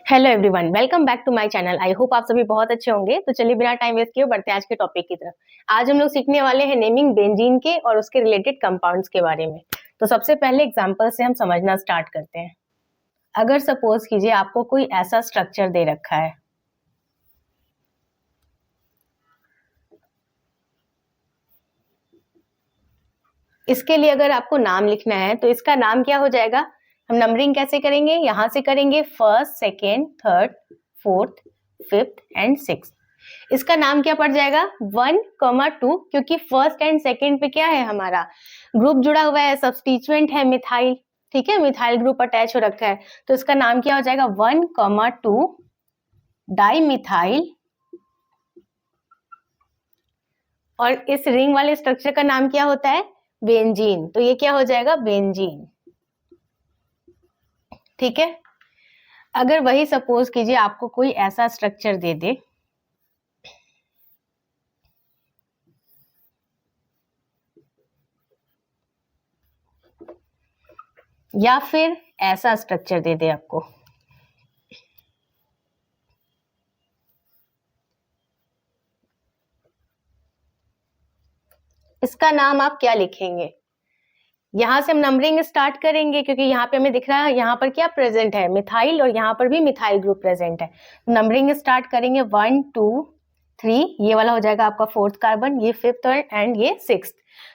Hello everyone, welcome back to my channel. I hope आप सभी बहुत अच्छे होंगे। तो चलिए बिना टाइम वेस्ट किए बढ़ते हैं आज के टॉपिक की तरफ। आज हम लोग सीखने वाले हैं नेमिंग बेंजीन के और उसके रिलेटेड कंपाउंड्स के बारे में। तो सबसे पहले एग्जांपल से हम समझना स्टार्ट करते हैं। अगर सपोज कीजिए आपको कोई ऐसा स्ट्रक्चर दे रखा है, इसके लिए अगर आपको नाम लिखना है तो इसका नाम क्या हो जाएगा। हम नंबरिंग कैसे करेंगे, यहां से करेंगे first, second, third, fourth, fifth and six. इसका नाम क्या पड़ जाएगा 1,2, क्योंकि फर्स्ट एंड सेकेंड पे क्या है, हमारा ग्रुप जुड़ा हुआ है, सब्स्टिट्यूएंट है मिथाइल। ठीक है, मिथाइल ग्रुप अटैच हो रखा है, तो इसका नाम क्या हो जाएगा 1,2 डाई मिथाइल। और इस रिंग वाले स्ट्रक्चर का नाम क्या होता है, बेंजीन। तो ये क्या हो जाएगा, बेंजीन। ठीक है, अगर वही सपोज कीजिए आपको कोई ऐसा स्ट्रक्चर दे दे, या फिर ऐसा स्ट्रक्चर दे दे आपको, इसका नाम आप क्या लिखेंगे। यहां से हम नंबरिंग स्टार्ट करेंगे, क्योंकि यहाँ पे हमें दिख रहा है यहाँ पर क्या प्रेजेंट है, मिथाइल, और यहाँ पर भी मिथाइल ग्रुप प्रेजेंट है। नंबरिंग स्टार्ट करेंगे 1 2 3, ये वाला हो जाएगा आपका फोर्थ कार्बन, ये फिफ्थ एंड ये सिक्स्थ।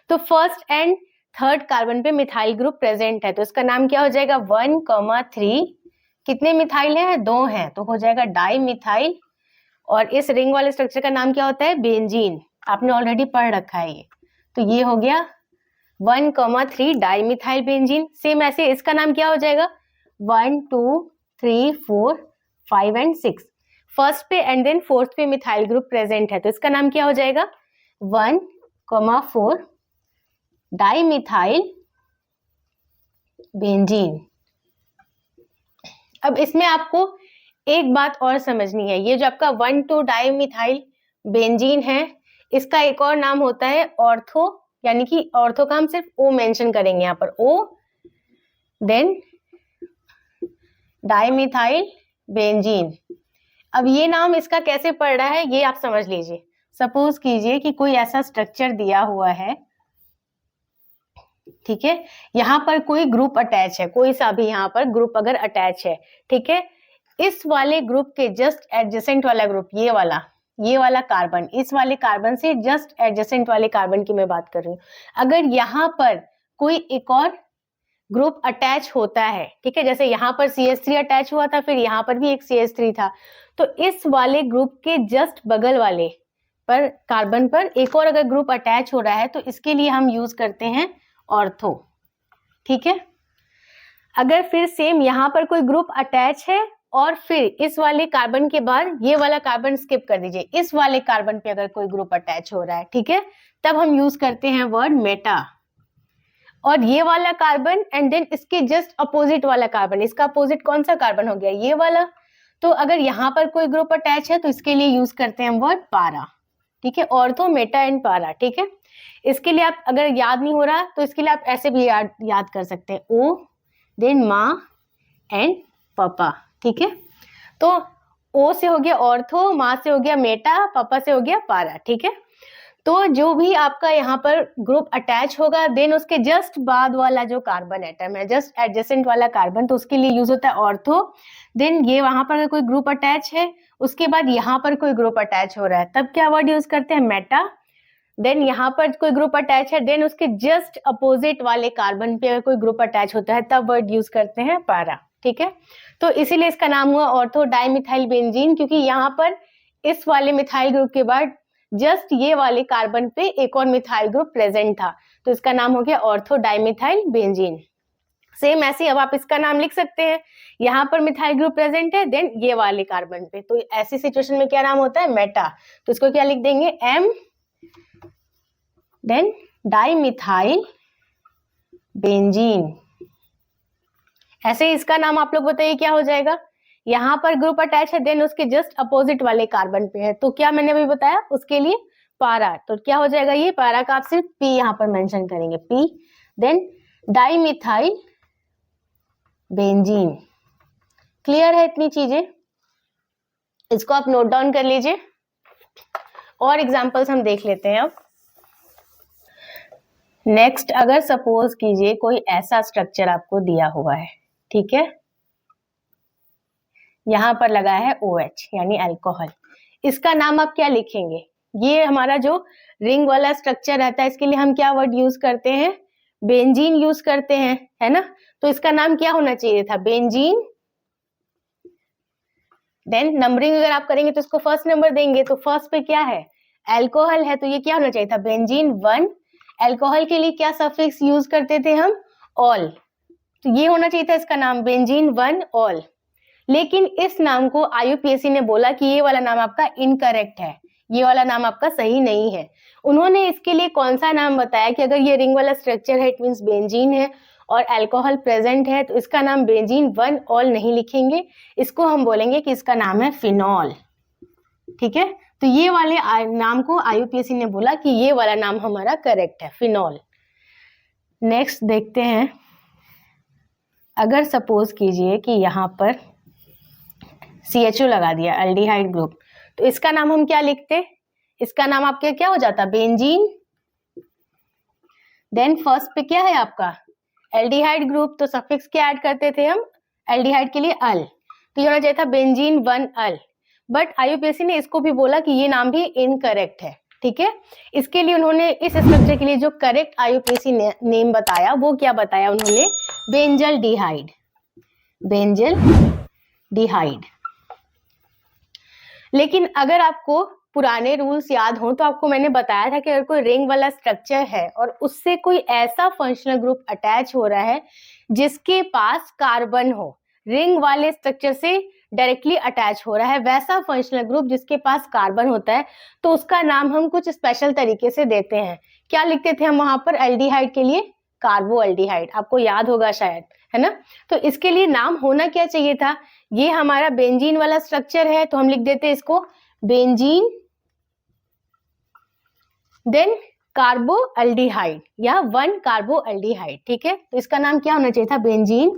तो फर्स्ट एंड थर्ड कार्बन पे मिथाइल ग्रुप प्रेजेंट है, तो इसका नाम क्या हो जाएगा 1,3। कितने मिथाइल है, 2 हैं, तो हो जाएगा डाई मिथाइल। और इस रिंग वाले स्ट्रक्चर का नाम क्या होता है, बेंजीन। आपने ऑलरेडी पढ़ रखा है ये। तो ये हो गया 1,3 डाईमिथाइल बेंजीन। सेम ऐसे इसका नाम क्या हो जाएगा 1 2 3 4 5 एंड 6। फर्स्ट पे एंड देन फोर्थ पे मिथाइल ग्रुप प्रेजेंट है, तो इसका नाम क्या हो जाएगा 1,4 डाईमिथाइल बेंजीन। अब इसमें आपको एक बात और समझनी है, ये जो आपका 1,2 डाईमिथाइल बेंजीन है, इसका एक और नाम होता है ऑर्थो, यानी कि ऑर्थो का हम सिर्फ ओ मेंशन करेंगे यहाँ पर, ओ देन डाईमिथाइल बेंजीन। अब ये नाम इसका कैसे पड़ रहा है ये आप समझ लीजिए। सपोज कीजिए कि कोई ऐसा स्ट्रक्चर दिया हुआ है, ठीक है, यहाँ पर कोई ग्रुप अटैच है, कोई सा भी यहाँ पर ग्रुप अगर अटैच है, ठीक है, इस वाले ग्रुप के जस्ट एडजेसेंट वाला ग्रुप, ये वाला कार्बन, इस वाले कार्बन से जस्ट एडजेसेंट वाले कार्बन की मैं बात कर रही हूँ। अगर यहाँ पर कोई एक और ग्रुप अटैच होता है, ठीक है, जैसे यहाँ पर CH3 अटैच हुआ था, फिर यहाँ पर भी एक CH3 था, तो इस वाले ग्रुप के जस्ट बगल वाले पर कार्बन पर एक और अगर ग्रुप अटैच हो रहा है, तो इसके लिए हम यूज करते हैं ऑर्थो। ठीक है, अगर फिर सेम यहाँ पर कोई ग्रुप अटैच है और फिर इस वाले कार्बन के बाद ये वाला कार्बन स्किप कर दीजिए, इस वाले कार्बन पे अगर कोई ग्रुप अटैच हो रहा है, ठीक है, तब हम यूज करते हैं वर्ड मेटा। और ये वाला कार्बन एंड देन इसके जस्ट अपोजिट वाला कार्बन, इसका अपोजिट कौन सा कार्बन हो गया, ये वाला। तो अगर यहाँ पर कोई ग्रुप अटैच है तो इसके लिए यूज करते हैं वर्ड पारा। ठीक है, ऑर्थो, मेटा एंड पारा। ठीक है, इसके लिए आप अगर याद नहीं हो रहा तो इसके लिए आप ऐसे भी याद कर सकते हैं, ओ देन माँ एंड पापा। ठीक है, तो ओ से हो गया ऑर्थो, माँ से हो गया मेटा, पापा से हो गया पारा। ठीक है, तो जो भी आपका यहाँ पर ग्रुप अटैच होगा, देन उसके जस्ट बाद वाला जो कार्बन एटम है, जस्ट एडजेसेंट वाला कार्बन, तो उसके लिए यूज होता है ऑर्थो। देन ये वहां पर अगर कोई ग्रुप अटैच है, उसके बाद यहाँ पर कोई ग्रुप अटैच हो रहा है, तब क्या वर्ड यूज करते हैं, मेटा। देन यहाँ पर कोई ग्रुप अटैच है, देन उसके जस्ट अपोजिट वाले कार्बन पे अगर कोई ग्रुप अटैच होता है, तब वर्ड यूज करते हैं पारा। ठीक है, तो इसीलिए इसका नाम हुआ ऑर्थो डाईमिथाइल बेंजीन, क्योंकि यहाँ पर इस वाले मिथाइल ग्रुप के बाद जस्ट ये वाले कार्बन पे एक और मिथाइल ग्रुप प्रेजेंट था, तो इसका नाम हो गया ऑर्थो डाईमिथाइल बेंजीन। सेम ऐसे अब आप इसका नाम लिख सकते हैं, यहाँ पर मिथाइल ग्रुप प्रेजेंट है, देन ये वाले कार्बन पे, तो ऐसी सिचुएशन में क्या नाम होता है, मेटा। तो इसको क्या लिख देंगे, एम देन डाईमिथाइल बेंजीन। ऐसे इसका नाम आप लोग बताइए क्या हो जाएगा, यहाँ पर ग्रुप अटैच है, देन उसके जस्ट अपोजिट वाले कार्बन पे है, तो क्या मैंने अभी बताया उसके लिए पारा, तो क्या हो जाएगा, ये पारा का आप सिर्फ पी यहाँ पर मेंशन करेंगे, P then dimethyl benzene. Clear है इतनी चीजें। इसको आप नोट डाउन कर लीजिए। और एग्जांपल्स हम देख लेते हैं अब। नेक्स्ट, अगर सपोज कीजिए कोई ऐसा स्ट्रक्चर आपको दिया हुआ है, ठीक है, यहां पर लगा है OH यानी अल्कोहल। इसका नाम आप क्या लिखेंगे? ये हमारा जो रिंग वाला स्ट्रक्चर रहता है, इसके लिए हम क्या वर्ड यूज करते हैं? बेंजीन यूज करते हैं, है ना। तो इसका नाम क्या होना चाहिए था? बेंजीन। देन नंबरिंग अगर आप करेंगे तो इसको फर्स्ट नंबर देंगे, तो फर्स्ट पे क्या है? अल्कोहल है, तो ये क्या होना चाहिए था? बेंजीन 1। अल्कोहल के लिए क्या सफिक्स यूज करते थे हम? ऑल। तो ये होना चाहिए था इसका नाम, बेंजीन 1 ऑल। लेकिन इस नाम को IUPAC ने बोला कि ये वाला नाम आपका इनकरेक्ट है, ये वाला नाम आपका सही नहीं है। उन्होंने इसके लिए कौन सा नाम बताया कि अगर ये रिंग वाला स्ट्रक्चर है, इट मींस बेंजीन है और अल्कोहल प्रेजेंट है, तो इसका नाम बेंजीन 1 ऑल नहीं लिखेंगे, इसको हम बोलेंगे कि इसका नाम है फिनॉल। ठीक है, तो ये वाले नाम को IUPAC ने बोला कि ये वाला नाम हमारा करेक्ट है, फिनॉल। नेक्स्ट देखते हैं, अगर सपोज कीजिए कि यहाँ पर CHO लगा दिया, एल्डिहाइड ग्रुप, तो इसका नाम हम क्या लिखते? इसका नाम आपके क्या हो जाता? बेंजीन। देन फर्स्ट पे क्या है आपका? एल्डिहाइड ग्रुप, तो सफिक्स क्या ऐड करते थे हम एल्डिहाइड के लिए? अल। तो ये होना चाहिए था बेंजीन 1 अल। बट IUPAC ने इसको भी बोला कि ये नाम भी इनकरेक्ट है। ठीक है, इसके लिए उन्होंने इस स्ट्रक्चर के लिए जो करेक्ट IUPAC नेम बताया, वो क्या बताया उन्होंने? बेंजल डिहाइड। बेंजल डिहाइड। लेकिन अगर आपको पुराने रूल्स याद हो तो आपको मैंने बताया था कि अगर कोई रिंग वाला स्ट्रक्चर है और उससे कोई ऐसा फंक्शनल ग्रुप अटैच हो रहा है जिसके पास कार्बन हो, रिंग वाले स्ट्रक्चर से डायरेक्टली अटैच हो रहा है वैसा फंक्शनल ग्रुप जिसके पास कार्बन होता है, तो उसका नाम हम कुछ स्पेशल तरीके से देते हैं। क्या लिखते थे हम वहां पर? एल्डिहाइड के लिए कार्बोएल्डिहाइड, आपको याद होगा शायद, है ना। तो इसके लिए नाम होना क्या चाहिए था? ये हमारा बेंजीन वाला स्ट्रक्चर है, तो हम लिख देते हैं इसको बेंजीन, देन कार्बोएल्डिहाइड या 1 कार्बोएल्डिहाइड। ठीक है, तो इसका नाम क्या होना चाहिए था? बेंजीन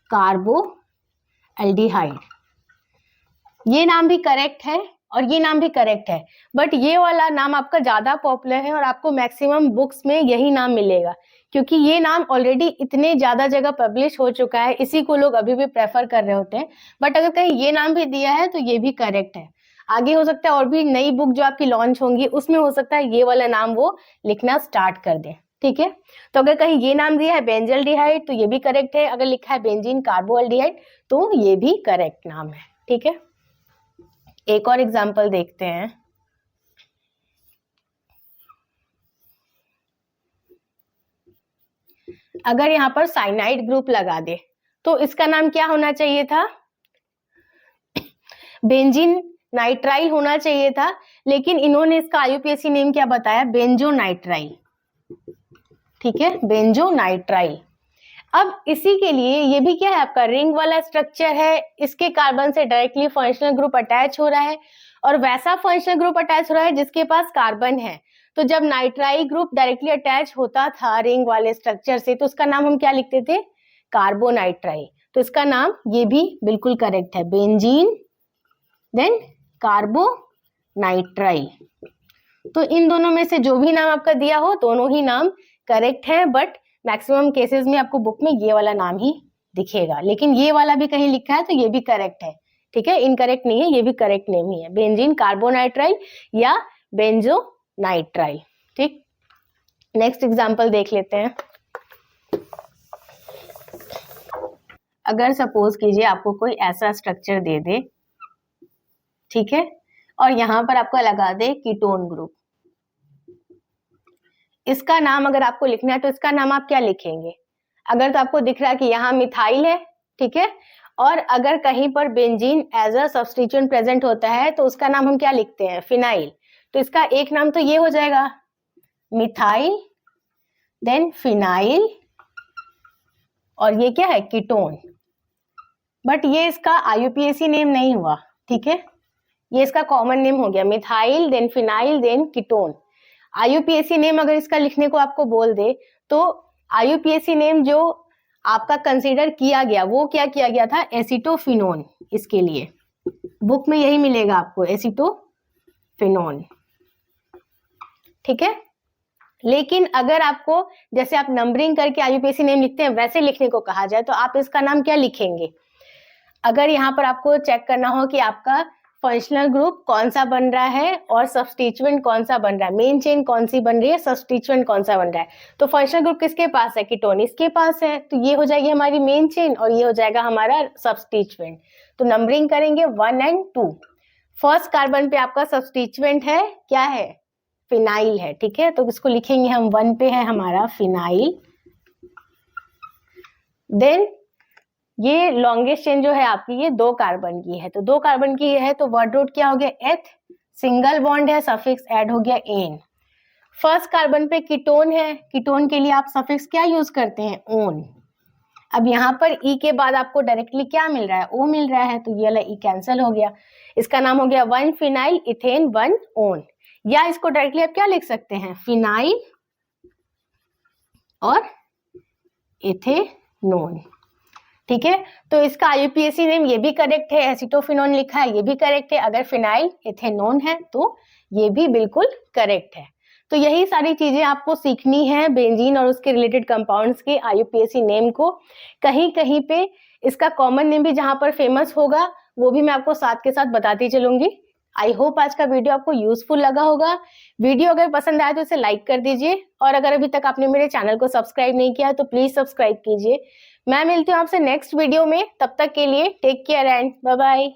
कार्बोएल्डिहाइड। ये नाम भी करेक्ट है और ये नाम भी करेक्ट है, बट ये वाला नाम आपका ज्यादा पॉपुलर है और आपको मैक्सिमम बुक्स में यही नाम मिलेगा, क्योंकि ये नाम ऑलरेडी इतने ज्यादा जगह पब्लिश हो चुका है, इसी को लोग अभी भी प्रेफर कर रहे होते हैं। बट अगर कहीं ये नाम भी दिया है तो ये भी करेक्ट है। आगे हो सकता है और भी नई बुक जो आपकी लॉन्च होंगी उसमें हो सकता है ये वाला नाम वो लिखना स्टार्ट कर दे। ठीक है, तो अगर कहीं ये नाम दिया है बेंजल डिहाइड तो ये भी करेक्ट है, अगर लिखा है बेंजीन कार्बोएल्डिहाइड तो ये भी करेक्ट नाम है। ठीक है, एक और एग्जांपल देखते हैं। अगर यहाँ पर साइनाइड ग्रुप लगा दे तो इसका नाम क्या होना चाहिए था? बेंजीन नाइट्राइल होना चाहिए था, लेकिन इन्होंने इसका IUPAC नेम क्या बताया? बेंजोनाइट्राइल। ठीक है, बेंजोनाइट्राइल। अब इसी के लिए ये भी क्या है आपका? रिंग वाला स्ट्रक्चर है, इसके कार्बन से डायरेक्टली फंक्शनल ग्रुप अटैच हो रहा है और वैसा फंक्शनल ग्रुप अटैच हो रहा है जिसके पास कार्बन है। तो जब नाइट्राइल ग्रुप डायरेक्टली अटैच होता था रिंग वाले स्ट्रक्चर से तो उसका नाम हम क्या लिखते थे? कार्बोनाइट्राइल। तो इसका नाम ये भी बिल्कुल करेक्ट है, बेंजीन देन कार्बोनाइट्राइल। तो इन दोनों में से जो भी नाम आपका दिया हो दोनों ही नाम करेक्ट है, बट मैक्सिमम केसेस में आपको बुक में ये वाला नाम ही दिखेगा, लेकिन ये वाला भी कहीं लिखा है तो ये भी करेक्ट है। ठीक है, इनकरेक्ट नहीं है, ये भी करेक्ट नेम ही है, बेंजीन कार्बोनाइट्राइल या बेंजोनाइट्राइल। ठीक, नेक्स्ट एग्जांपल देख लेते हैं। अगर सपोज कीजिए आपको कोई ऐसा स्ट्रक्चर दे दे, ठीक है, और यहां पर आपको लगा दे कीटोन ग्रुप। इसका नाम अगर आपको लिखना है तो इसका नाम आप क्या लिखेंगे? अगर तो आपको दिख रहा है कि यहाँ मिथाइल है, ठीक है, और अगर कहीं पर benzene as a substituent present होता है तो उसका नाम हम क्या लिखते हैं? फिनाइल। तो इसका एक नाम तो ये हो जाएगा मिथाइल, देन फिनाइल, और ये क्या है? कीटोन। बट ये इसका IUPAC नेम नहीं हुआ। ठीक है, ये इसका कॉमन नेम हो गया, methyl then phenyl then ketone. IUPAC name अगर इसका लिखने को आपको बोल दे तो IUPAC नेम जो आपका कंसीडर किया गया वो क्या किया गया था? एसिटोफिनोन। इसके लिए बुक में यही मिलेगा आपको, एसीटोफिनोन, ठीक है। लेकिन अगर आपको जैसे आप नंबरिंग करके आईयूपीएसी नेम लिखते हैं वैसे लिखने को कहा जाए तो आप इसका नाम क्या लिखेंगे? अगर यहाँ पर आपको चेक करना हो कि आपका फंक्शनल ग्रुप कौन सा बन रहा है और सब्स्टिट्यूएंट कौन सा बन रहा है, मेन चेन कौन सी बन रही है, सब्स्टिट्यूएंट कौन सा बन रहा है, तो फंक्शनल ग्रुप किसके पास है? कीटोन इसके पास है, तो ये हो जाएगी हमारी मेन चेन और ये हो जाएगा हमारा सब्स्टिट्यूएंट। तो नंबरिंग करेंगे 1 and 2। फर्स्ट कार्बन पे आपका सब्स्टिट्यूएंट है, क्या है? फिनाइल है, ठीक है। तो इसको लिखेंगे हम 1 पे है हमारा फिनाइल। देन ये लॉन्गेस्ट चेन जो है आपकी ये 2 कार्बन की है, तो 2 कार्बन की है तो वर्ड रूट क्या हो गया? एथ, सिंगल बॉन्ड है, सफिक्स ऐड हो गया एन। फर्स्ट कार्बन पे कीटोन है, कीटोन के लिए आप सफिक्स क्या यूज करते हैं? ओन। अब यहाँ पर ई के बाद आपको डायरेक्टली क्या मिल रहा है? ओ मिल रहा है, तो ये वाला ई कैंसिल हो गया, इसका नाम हो गया 1 फिनाइल इथेन 1 ओन। या इसको डायरेक्टली आप क्या लिख सकते हैं? फिनाइल और इथेनोन, ठीक है। तो इसका आईयूपीएसी नेम ये भी करेक्ट है, एसीटोफिनोन लिखा है ये भी करेक्ट है, अगर फिनाइल इथेनोन है तो ये भी बिल्कुल करेक्ट है। तो यही सारी चीजें आपको सीखनी है बेंजीन और उसके रिलेटेड कंपाउंड्स के आईयूपीएसी नेम को। कहीं कहीं पे इसका कॉमन नेम भी जहां पर फेमस होगा वो भी मैं आपको साथ के साथ बताती चलूंगी। आई होप आज का वीडियो आपको यूजफुल लगा होगा। वीडियो अगर पसंद आए तो इसे लाइक कर दीजिए और अगर अभी तक आपने मेरे चैनल को सब्सक्राइब नहीं किया है तो प्लीज सब्सक्राइब कीजिए। मैं मिलती हूँ आपसे नेक्स्ट वीडियो में, तब तक के लिए take care and bye bye.